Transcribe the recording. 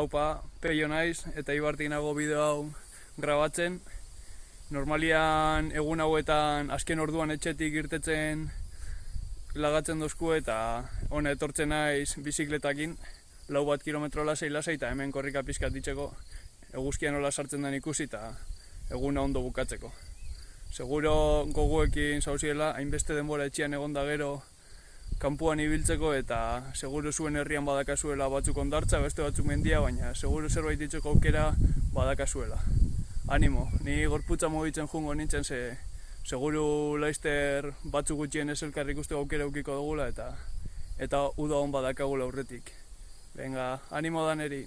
Haupa, Peio naiz eta Ibartik nago bideo hau grabatzen. Normalian egun hauetan azken orduan etxetik irtetzen lagatzen dozku eta hona etortzen naiz bizikletakin 4 kilometro lasai eta hemen korrika pizkat ditzeko eguzkia nola sartzen den ikusi eta eguna ondo bukatzeko. Seguro gogoekin zauziela, hainbeste denbora etxean egonda gero kanpuan ibiltzeko eta seguro zuen herrian badakazuela batzuk hondartza, beste batzuk mendia, baina seguro zerbait ditzeko aukera badakazuela. Animo, ni gorputza mugitzen jungo nintzen ze seguro laizter batzuk gutxien ez elkarrik usteko aukera eukiko dugula eta uda hon badakagula aurretik. Venga, animo daneri!